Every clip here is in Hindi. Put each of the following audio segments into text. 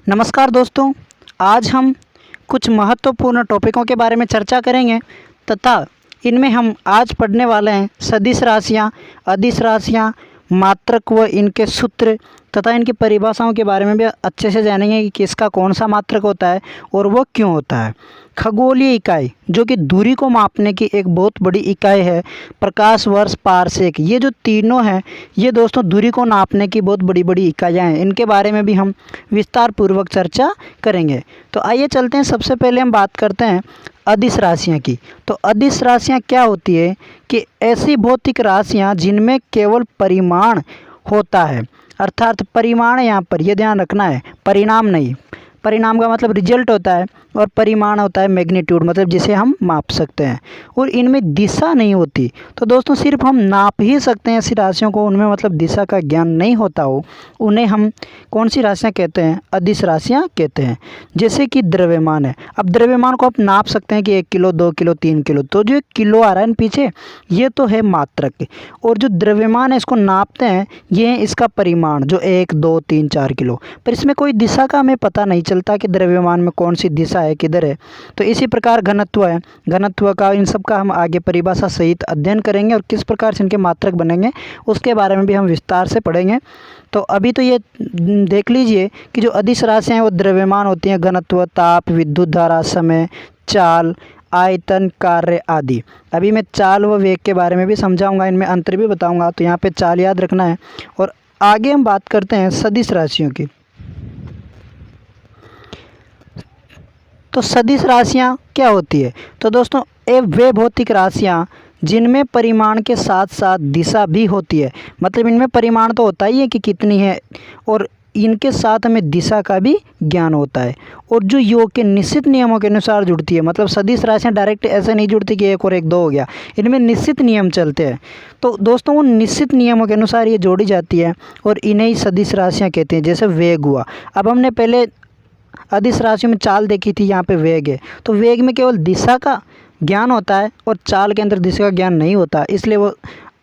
नमस्कार दोस्तों, आज हम कुछ महत्वपूर्ण टॉपिकों के बारे में चर्चा करेंगे तथा इनमें हम आज पढ़ने वाले हैं सदिश राशियाँ, अदिश राशियाँ, मात्रक व इनके सूत्र तथा इनकी परिभाषाओं के बारे में भी अच्छे से जानेंगे कि किसका कौन सा मात्रक होता है और वो क्यों होता है। खगोलीय इकाई जो कि दूरी को मापने की एक बहुत बड़ी इकाई है, प्रकाश वर्ष पारसेक, ये जो तीनों हैं ये दोस्तों दूरी को नापने की बहुत बड़ी बड़ी इकाइयाँ हैं। इनके बारे में भी हम विस्तार पूर्वक चर्चा करेंगे। तो आइए चलते हैं, सबसे पहले हम बात करते हैं अदिश राशियाँ की। तो अदिश राशियाँ क्या होती है कि ऐसी भौतिक राशियाँ जिनमें केवल परिमाण होता है, अर्थात परिमाण यहाँ पर ये ध्यान रखना है, परिणाम नहीं। परिणाम का मतलब रिजल्ट होता है और परिमाण होता है मैग्नीट्यूड, मतलब जिसे हम माप सकते हैं। और इनमें दिशा नहीं होती। तो दोस्तों सिर्फ हम नाप ही सकते हैं ऐसी राशियों को, उनमें मतलब दिशा का ज्ञान नहीं होता हो, उन्हें हम कौन सी राशियाँ कहते हैं? अदिश राशियाँ कहते हैं। जैसे कि द्रव्यमान है। अब द्रव्यमान को आप नाप सकते हैं कि 1 किलो, 2 किलो, 3 किलो। तो जो 1 किलो आ रहा है पीछे, ये तो है मात्रक। और जो द्रव्यमान है इसको नापते हैं, ये है इसका परिमाण, जो 1, 2, 3, 4 किलो। पर इसमें कोई दिशा का हमें पता नहीं चलता कि द्रव्यमान में कौन सी दिशा है, किधर है। तो इसी प्रकार घनत्व है, घनत्व का, इन सब का हम आगे परिभाषा सहित अध्ययन करेंगे और किस प्रकार से इनके मात्रक बनेंगे उसके बारे में भी हम विस्तार से पढ़ेंगे। तो अभी तो ये देख लीजिए कि जो अदिश राशियाँ हैं वो द्रव्यमान होती हैं, घनत्व, ताप, विद्युत धारा, समय, चाल, आयतन, कार्य आदि। अभी मैं चाल व वेग के बारे में भी समझाऊंगा, इनमें अंतर भी बताऊंगा। तो यहाँ पे चाल याद रखना है। और आगे हम बात करते हैं सदिश राशियों की। तो सदिश राशियाँ क्या होती है? तो दोस्तों वे भौतिक राशियाँ जिनमें परिमाण के साथ साथ दिशा भी होती है। मतलब इनमें परिमाण तो होता ही है कि कितनी है, और इनके साथ हमें दिशा का भी ज्ञान होता है, और जो योग के निश्चित नियमों के अनुसार जुड़ती है। मतलब सदिश राशियाँ डायरेक्ट ऐसे नहीं जुड़ती कि 1 और 1 2 हो गया, इनमें निश्चित नियम चलते हैं। तो दोस्तों उन निश्चित नियमों के अनुसार ये जोड़ी जाती है और इन्हें ही सदिश राशियाँ कहते हैं। जैसे वेग हुआ, अब हमने पहले अदिश राशियों में चाल देखी थी, यहाँ पे वेग है। तो वेग में केवल दिशा का ज्ञान होता है और चाल के अंदर दिशा का ज्ञान नहीं होता, इसलिए वो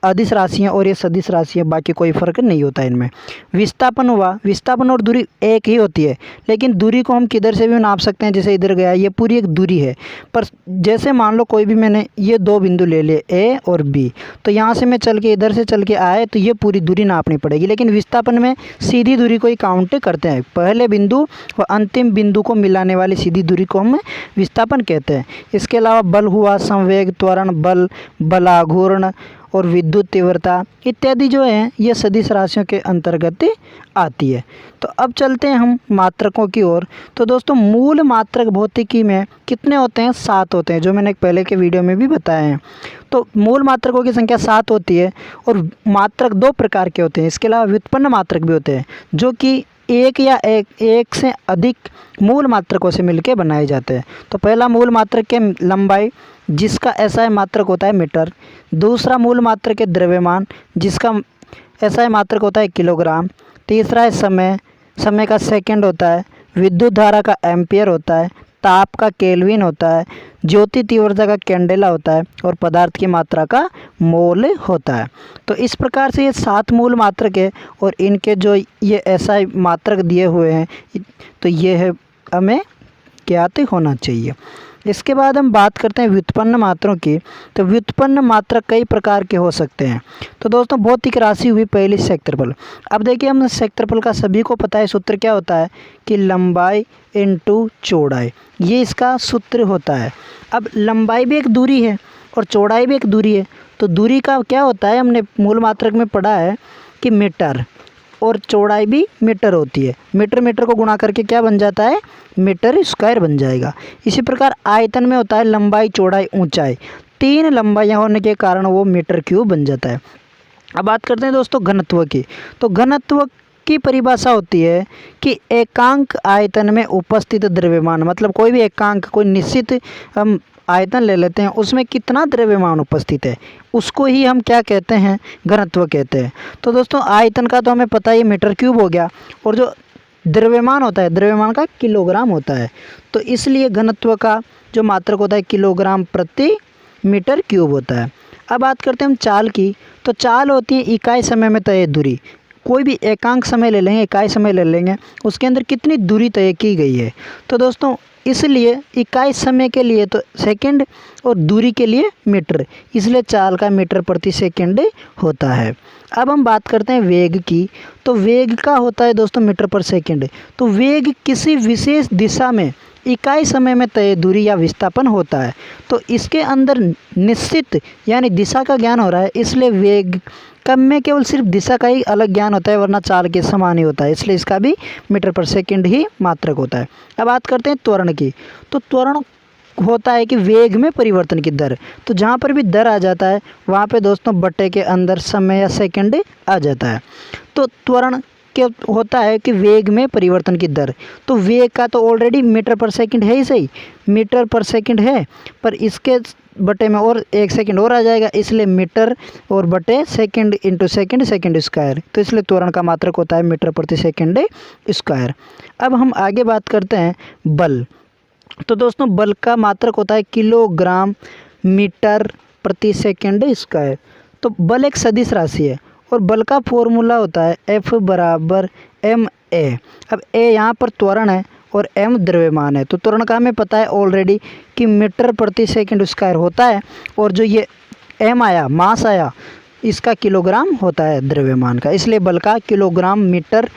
अदिश राशियाँ और ये सदिश राशियाँ, बाकी कोई फर्क नहीं होता इनमें। विस्थापन हुआ, विस्थापन और दूरी एक ही होती है, लेकिन दूरी को हम किधर से भी नाप सकते हैं। जैसे इधर गया, ये पूरी एक दूरी है। पर जैसे मान लो कोई भी, मैंने ये 2 बिंदु ले लिए ए और बी, तो यहाँ से मैं चल के इधर से चल के आए तो ये पूरी दूरी नापनी पड़ेगी। लेकिन विस्थापन में सीधी दूरी को ही काउंट करते हैं, पहले बिंदु व अंतिम बिंदु को मिलाने वाली सीधी दूरी को हम विस्थापन कहते हैं। इसके अलावा बल हुआ, संवेग, त्वरण बल, बलाघूर्ण और विद्युत तीव्रता इत्यादि जो है ये सदिश राशियों के अंतर्गत आती है। तो अब चलते हैं हम मात्रकों की ओर। तो दोस्तों मूल मात्रक भौतिकी में कितने होते हैं? 7 होते हैं, जो मैंने पहले के वीडियो में भी बताए हैं। तो मूल मात्रकों की संख्या 7 होती है। और मात्रक 2 प्रकार के होते हैं। इसके अलावा व्युत्पन्न मात्रक भी होते हैं, जो कि एक से अधिक मूल मात्रकों से मिलकर बनाए जाते हैं। तो पहला मूल मात्रक के लंबाई, जिसका एसआई मात्रक होता है मीटर। दूसरा मूल मात्रक है द्रव्यमान, जिसका एसआई मात्रक होता है किलोग्राम। तीसरा है समय, समय का सेकंड होता है। विद्युत धारा का एम्पियर होता है। ताप का केल्विन होता है। ज्योति तीव्रता का कैंडेला होता है। और पदार्थ की मात्रा का मोल होता है। तो इस प्रकार से ये 7 मूल मात्रक है, और इनके जो ये एसआई मात्रक दिए हुए हैं, तो ये है हमें ज्ञात होना चाहिए। इसके बाद हम बात करते हैं व्युत्पन्न मात्रों की। तो व्युत्पन्न मात्रक कई प्रकार के हो सकते हैं। तो दोस्तों भौतिक राशि हुई पहली क्षेत्रफल। अब देखिए हम क्षेत्रफल का सभी को पता है, सूत्र क्या होता है कि लंबाई इंटू चौड़ाई, ये इसका सूत्र होता है। अब लंबाई भी एक दूरी है और चौड़ाई भी एक दूरी है। तो दूरी का क्या होता है, हमने मूल मात्रक में पढ़ा है कि मीटर, और चौड़ाई भी मीटर होती है। मीटर को गुणा करके क्या बन जाता है? मीटर स्क्वायर बन जाएगा। इसी प्रकार आयतन में होता है लंबाई, चौड़ाई, ऊंचाई। 3 लंबाइयाँ होने के कारण वो मीटर क्यूब बन जाता है। अब बात करते हैं दोस्तों घनत्व की। तो घनत्व की परिभाषा होती है कि एकांक आयतन में उपस्थित द्रव्यमान, मतलब कोई भी एकांक, कोई निश्चित हम आयतन ले लेते हैं, उसमें कितना द्रव्यमान उपस्थित है, उसको ही हम क्या कहते हैं? घनत्व कहते हैं। तो दोस्तों आयतन का तो हमें पता ही मीटर क्यूब हो गया, और जो द्रव्यमान होता है, द्रव्यमान का किलोग्राम होता है। तो इसलिए घनत्व का जो मात्रक होता है किलोग्राम प्रति मीटर क्यूब होता है। अब बात करते हैं हम चाल की। तो चाल होती है इकाई समय में तय दूरी। कोई भी एकांक समय ले लेंगे, इकाई समय ले लेंगे, उसके अंदर कितनी दूरी तय की गई है। तो दोस्तों इसलिए इकाई समय के लिए तो सेकंड और दूरी के लिए मीटर, इसलिए चाल का मीटर प्रति सेकंड होता है। अब हम बात करते हैं वेग की। तो वेग का होता है दोस्तों मीटर पर सेकंड। तो वेग किसी विशेष दिशा में इकाई समय में तय दूरी या विस्थापन होता है। तो इसके अंदर निश्चित यानी दिशा का ज्ञान हो रहा है, इसलिए वेग कम में केवल सिर्फ दिशा का ही अलग ज्ञान होता है, वरना चाल के समान ही होता है, इसलिए इसका भी मीटर पर सेकंड ही मात्रक होता है। अब बात करते हैं त्वरण की। तो त्वरण होता है कि वेग में परिवर्तन की दर। तो जहाँ पर भी दर आ जाता है वहाँ पे दोस्तों बट्टे के अंदर समय या सेकंड आ जाता है। तो त्वरण क्या होता है कि वेग में परिवर्तन की दर। तो वेग का तो ऑलरेडी मीटर पर सेकंड है ही, सही मीटर पर सेकंड है, पर इसके बटे में और 1 सेकंड और आ जाएगा, इसलिए मीटर और बटे second into second second square. तो इसलिए त्वरण का मात्रक होता है मीटर प्रति सेकंड स्क्वायर। अब हम आगे बात करते हैं बल। तो दोस्तों बल का मात्रक होता है किलोग्राम मीटर प्रति सेकंड स्क्वायर। तो बल एक सदिश राशि है और बल का फॉर्मूला होता है F बराबर ma। अब a यहाँ पर त्वरण है और m द्रव्यमान है। तो त्वरण का हमें पता है ऑलरेडी कि मीटर प्रति सेकंड स्क्वायर होता है, और जो ये m आया मास आया इसका किलोग्राम होता है द्रव्यमान का, इसलिए बल का किलोग्राम मीटर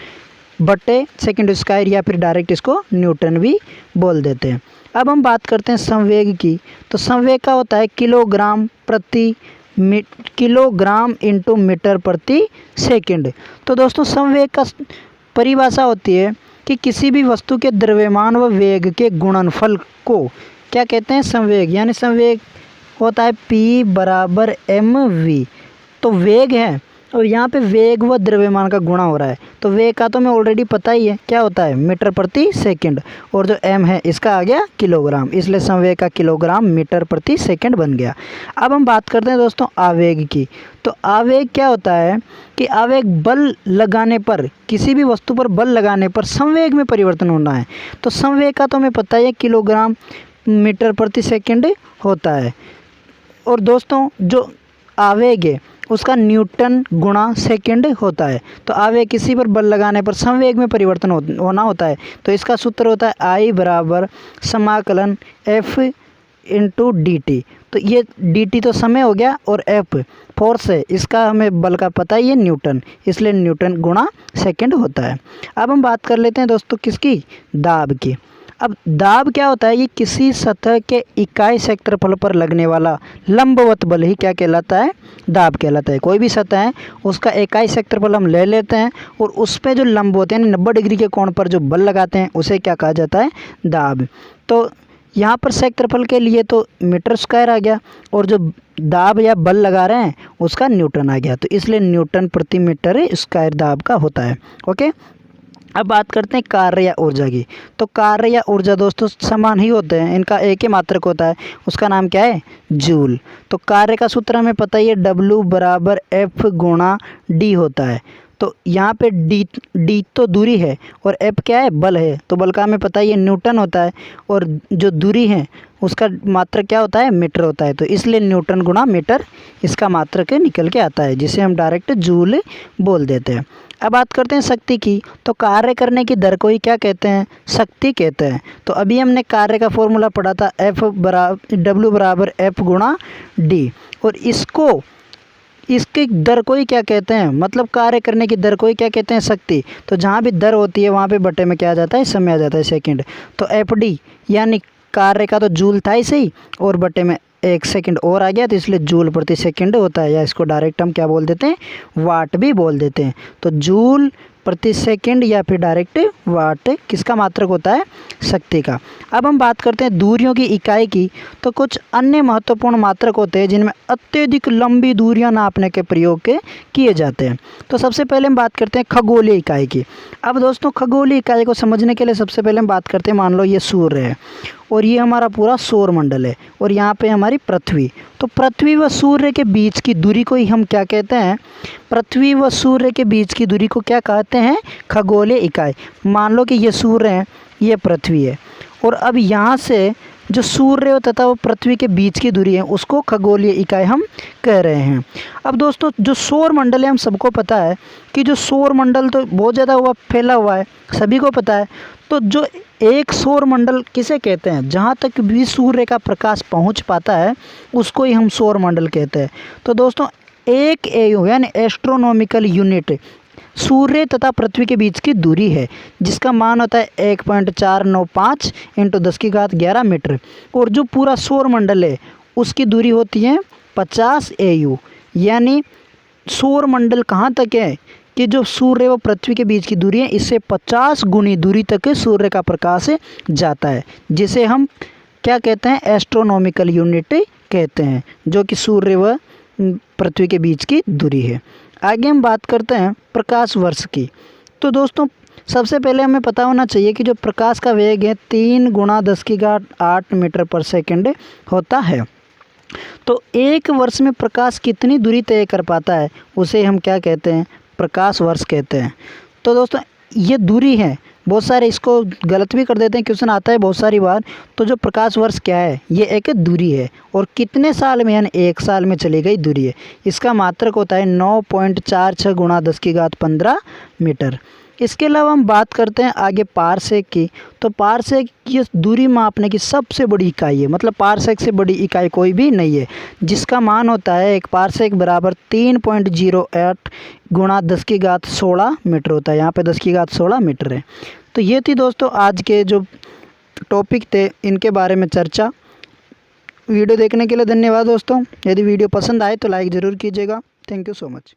बटे सेकंड स्क्वायर या फिर डायरेक्ट इसको न्यूटन भी बोल देते हैं। अब हम बात करते हैं संवेग की। तो संवेग का होता है किलोग्राम इंटू मीटर प्रति सेकंड। तो दोस्तों संवेग का परिभाषा होती है कि किसी भी वस्तु के द्रव्यमान व वेग के गुणनफल को क्या कहते हैं, संवेग। यानी संवेग होता है P बराबर mv। तो वेग है और यहाँ पे वेग व द्रव्यमान का गुणा हो रहा है। तो वेग का तो हमें ऑलरेडी पता ही है क्या होता है, मीटर प्रति सेकंड, और जो m है इसका आ गया किलोग्राम, इसलिए संवेग का किलोग्राम मीटर प्रति सेकंड बन गया। अब हम बात करते हैं दोस्तों आवेग की। तो आवेग क्या होता है कि आवेग बल लगाने पर, किसी भी वस्तु पर बल लगाने पर संवेग में परिवर्तन होना है। तो संवेग का तो हमें पता ही है किलोग्राम मीटर प्रति सेकंड होता है, और दोस्तों जो आवेग है उसका न्यूटन गुणा सेकंड होता है। तो आवेग किसी पर बल लगाने पर संवेग में परिवर्तन होना होता है। तो इसका सूत्र होता है I बराबर समाकलन F इंटू dt। तो ये dt तो समय हो गया और F फोर्स है, इसका हमें बल का पता ही है न्यूटन, इसलिए न्यूटन गुणा सेकंड होता है। अब हम बात कर लेते हैं दोस्तों किसकी, दाब की। अब दाब क्या होता है, ये किसी सतह के इकाई क्षेत्रफल पर लगने वाला लंबवत बल ही क्या कहलाता है, दाब कहलाता है। कोई भी सतह है उसका इकाई क्षेत्रफल हम ले लेते हैं और उस पर जो लंब होते हैं यानी 90 डिग्री के कोण पर जो बल लगाते हैं उसे क्या कहा जाता है, दाब। तो यहाँ पर क्षेत्रफल के लिए तो मीटर स्क्वायर आ गया, और जो दाब या बल लगा रहे हैं उसका न्यूटन आ गया, तो इसलिए न्यूटन प्रति मीटर स्क्वायर दाब का होता है। ओके, अब बात करते हैं कार्य या ऊर्जा की। तो कार्य या ऊर्जा दोस्तों समान ही होते हैं, इनका एक ही मात्रक होता है, उसका नाम क्या है, जूल। तो कार्य का सूत्र हमें पता ही है, W बराबर F गुणा D होता है। तो यहाँ पे D तो दूरी है और F क्या है, बल है। तो बल का हमें पता ही है न्यूटन होता है, और जो दूरी है उसका मात्रक क्या होता है, मीटर होता है। तो इसलिए न्यूटन गुणा मीटर इसका मात्रक निकल के आता है, जिसे हम डायरेक्ट जूल बोल देते हैं। अब बात करते हैं शक्ति की। तो कार्य करने की दर को ही क्या कहते हैं, शक्ति कहते हैं। तो अभी हमने कार्य का फॉर्मूला पढ़ा था W बराबर F गुणा D, और इसकी दर को ही क्या कहते हैं, मतलब कार्य करने की दर को ही क्या कहते हैं, शक्ति। तो जहाँ भी दर होती है वहाँ पे बटे में क्या आ जाता है, समय आ जाता है सेकंड। तो FD यानी कार्य का तो जूल था ही सही, और बटे में 1 सेकंड और आ गया, तो इसलिए जूल प्रति सेकंड होता है, या इसको डायरेक्ट हम क्या बोल देते हैं, वाट भी बोल देते हैं। तो जूल प्रति सेकंड या फिर डायरेक्ट वाट किसका मात्रक होता है, शक्ति का। अब हम बात करते हैं दूरियों की इकाई की। तो कुछ अन्य महत्वपूर्ण मात्रक होते हैं जिनमें अत्यधिक लंबी दूरियां नापने के प्रयोग किए जाते हैं। तो सबसे पहले हम बात करते हैं खगोलीय इकाई की। अब दोस्तों खगोलीय इकाई को समझने के लिए सबसे पहले हम बात करते हैं, मान लो ये सूर्य है और ये हमारा पूरा सौर मंडल है, और यहाँ पे हमारी पृथ्वी। तो पृथ्वी व सूर्य के बीच की दूरी को ही हम क्या कहते हैं, पृथ्वी व सूर्य के बीच की दूरी को क्या कहते हैं, खगोलीय इकाई। मान लो कि ये सूर्य है, ये पृथ्वी है, और अब यहाँ से जो सूर्य तथा वो पृथ्वी के बीच की दूरी है उसको खगोलीय इकाई हम कह रहे हैं। अब दोस्तों जो सौर मंडल है, हम सबको पता है कि जो सौर मंडल तो बहुत ज़्यादा हुआ फैला हुआ है, सभी को पता है। तो जो एक सौर मंडल किसे कहते हैं, जहाँ तक भी सूर्य का प्रकाश पहुँच पाता है उसको ही हम सौर मंडल कहते हैं। तो दोस्तों एक AU यानी एस्ट्रोनॉमिकल यूनिट सूर्य तथा पृथ्वी के बीच की दूरी है, जिसका मान होता है 1.495 × 10⁻11 मीटर। और जो पूरा सौर मंडल है उसकी दूरी होती है 50 AU। यानी सौर मंडल कहाँ तक है कि जो सूर्य व पृथ्वी के बीच की दूरी है इससे 50 गुनी दूरी तक सूर्य का प्रकाश जाता है, जिसे हम क्या कहते हैं, एस्ट्रोनॉमिकल यूनिट कहते हैं, जो कि सूर्य व पृथ्वी के बीच की दूरी है। आगे हम बात करते हैं प्रकाश वर्ष की। तो दोस्तों सबसे पहले हमें पता होना चाहिए कि जो प्रकाश का वेग है 3 × 10⁸ मीटर पर सेकंड होता है। तो एक वर्ष में प्रकाश कितनी दूरी तय कर पाता है उसे हम क्या कहते हैं, प्रकाश वर्ष कहते हैं। तो दोस्तों ये दूरी है, बहुत सारे इसको गलत भी कर देते हैं, क्वेश्चन आता है बहुत सारी बार। तो जो प्रकाश वर्ष क्या है, ये एक दूरी है और कितने साल में यानी 1 साल में चली गई दूरी है। इसका मात्रक होता है 9.46 × 10⁻15 मीटर। इसके अलावा हम बात करते हैं आगे पारसेक की। तो पारसेक ये दूरी मापने की सबसे बड़ी इकाई है, मतलब पारसेक से बड़ी इकाई कोई भी नहीं है, जिसका मान होता है एक पारसेक बराबर 3.08 × 10⁻16 मीटर होता है। यहाँ पे 10⁻16 मीटर है। तो ये थी दोस्तों आज के जो टॉपिक थे इनके बारे में चर्चा। वीडियो देखने के लिए धन्यवाद दोस्तों। यदि वीडियो पसंद आए तो लाइक ज़रूर कीजिएगा। Thank you so much.